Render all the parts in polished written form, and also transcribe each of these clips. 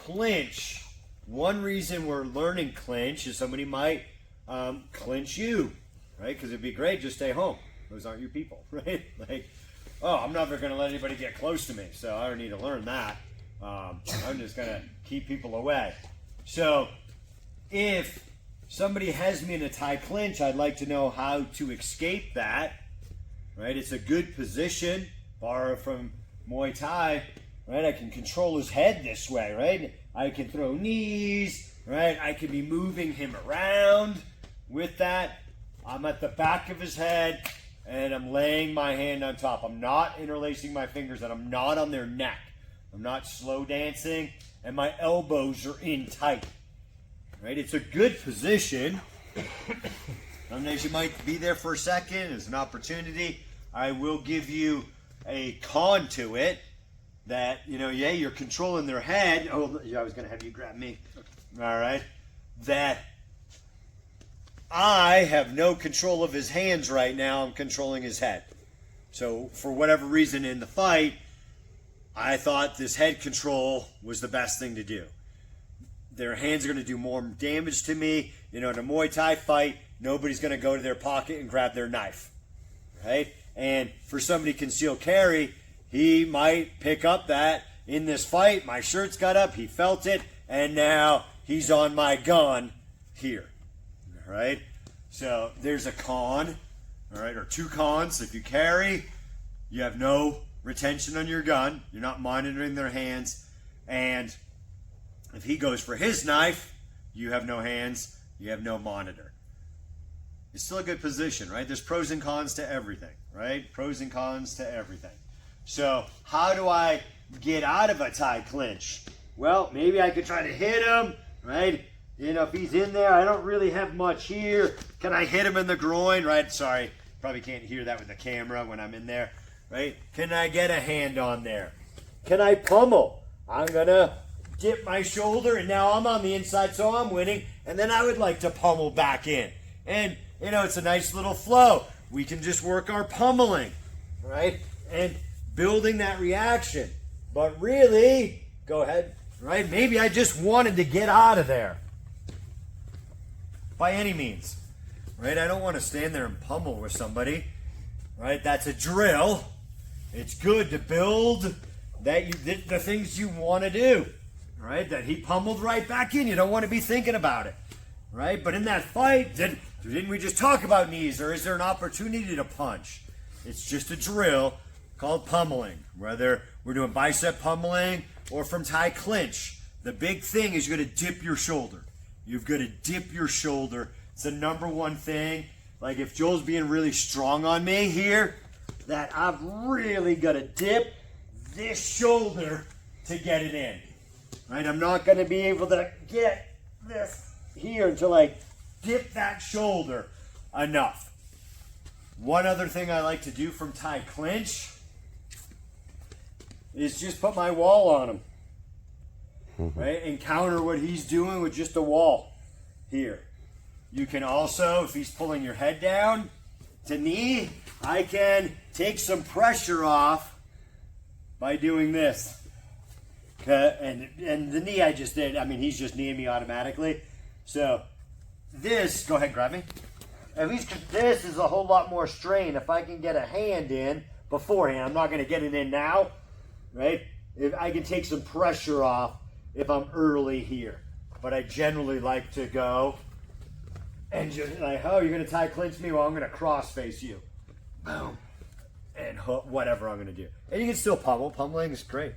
clinch, one reason we're learning clinch is somebody might clinch you, right? Because it'd be great, just stay home. Those aren't your people, right? Like, oh, I'm never going to let anybody get close to me, so I don't need to learn that. I'm just going to keep people away. So if somebody has me in a tie clinch, I'd like to know how to escape that, right? It's a good position, borrow from Muay Thai, right? I can control his head this way, right? I can throw knees, right? I can be moving him around with that. I'm at the back of his head, and I'm laying my hand on top. I'm not interlacing my fingers, and I'm not on their neck. I'm not slow dancing, and my elbows are in tight. Right? It's a good position. Sometimes you might be there for a second. It's an opportunity. I will give you a con to it that, yeah, you're controlling their head. Oh, I was going to have you grab me. All right. That I have no control of his hands right now. I'm controlling his head. So for whatever reason in the fight, I thought this head control was the best thing to do. Their hands are going to do more damage to me. In a Muay Thai fight, nobody's going to go to their pocket and grab their knife, right? And for somebody concealed carry, he might pick up that in this fight. My shirt's got up, he felt it, and now he's on my gun here. All right, so there's a con, all right, or two cons. If you carry, you have no retention on your gun. You're not monitoring their hands. And if he goes for his knife, you have no hands, you have no monitor. It's still a good position, right? There's pros and cons to everything, right? Pros and cons to everything. So how do I get out of a tie clinch? Well, maybe I could try to hit him, right? If he's in there, I don't really have much here. Can I hit him in the groin, right? Sorry, probably can't hear that with the camera when I'm in there, right? Can I get a hand on there? Can I pummel? I'm going to dip my shoulder, and now I'm on the inside, so I'm winning. And then I would like to pummel back in. And, it's a nice little flow. We can just work our pummeling, right? And building that reaction. But really, go ahead, right? Maybe I just wanted to get out of there. By any means, right? I don't want to stand there and pummel with somebody, right? That's a drill. It's good to build the things you want to do, right? That he pummeled right back in. You don't want to be thinking about it, right? But in that fight, didn't we just talk about knees, or is there an opportunity to punch? It's just a drill called pummeling, whether we're doing bicep pummeling or from tie clinch. The big thing is you're going to dip your shoulder. You've got to dip your shoulder. It's the number one thing. Like if Joel's being really strong on me here, that I've really got to dip this shoulder to get it in. Right? I'm not going to be able to get this here until I dip that shoulder enough. One other thing I like to do from tie clinch is just put my wall on him. Right? And counter what he's doing with just a wall here. You can also, if he's pulling your head down to knee, I can take some pressure off by doing this. And the knee I just did, he's just kneeing me automatically. So this, go ahead, grab me. At least this is a whole lot more strain. If I can get a hand in beforehand, I'm not going to get it in now, right? If I can take some pressure off if I'm early here. But I generally like to go and just like, oh, you're going to tie clinch me? Well, I'm going to cross face you. Boom. And hook, whatever I'm going to do. And you can still pummel. Pummeling is great.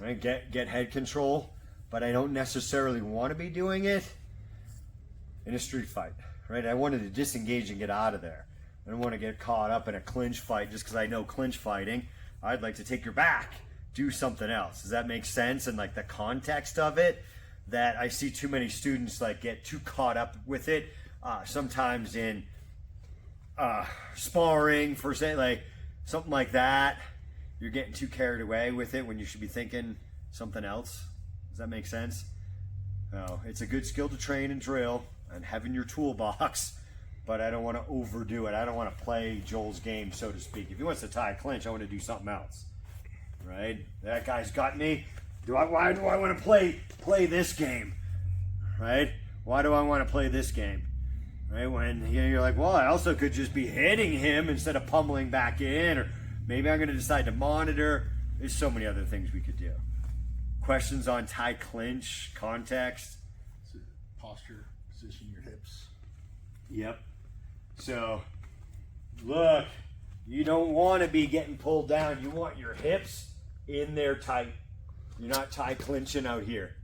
Right? Get head control. But I don't necessarily want to be doing it in a street fight. Right? I wanted to disengage and get out of there. I don't want to get caught up in a clinch fight just because I know clinch fighting. I'd like to take your back. Do something else. Does that make sense? And like the context of it, that I see too many students like get too caught up with it. Sometimes in sparring, for say, like something like that, you're getting too carried away with it when you should be thinking something else. Does that make sense? No, it's a good skill to train and drill and have in your toolbox, but I don't want to overdo it. I don't want to play Joel's game, so to speak. If he wants to tie a clinch, I want to do something else. Right? That guy's got me. Why do I want to play this game? Right? Why do I want to play this game? Right? When you're like, well, I also could just be hitting him instead of pummeling back in, or maybe I'm going to decide to monitor. There's so many other things we could do. Questions on Thai clinch, context? So posture, position your hips. Yep. So, look, you don't want to be getting pulled down. You want your hips in there tight. You're not Thai clinching out here.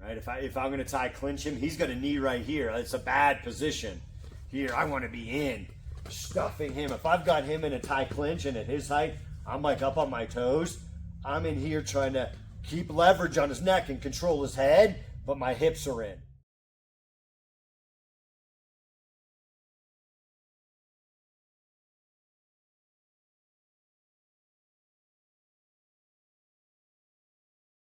Right? If I'm going to Thai clinch him, he's got a knee right here. It's a bad position. Here, I want to be in, stuffing him. If I've got him in a Thai clinch and at his height, I'm like up on my toes. I'm in here trying to keep leverage on his neck and control his head, but my hips are in.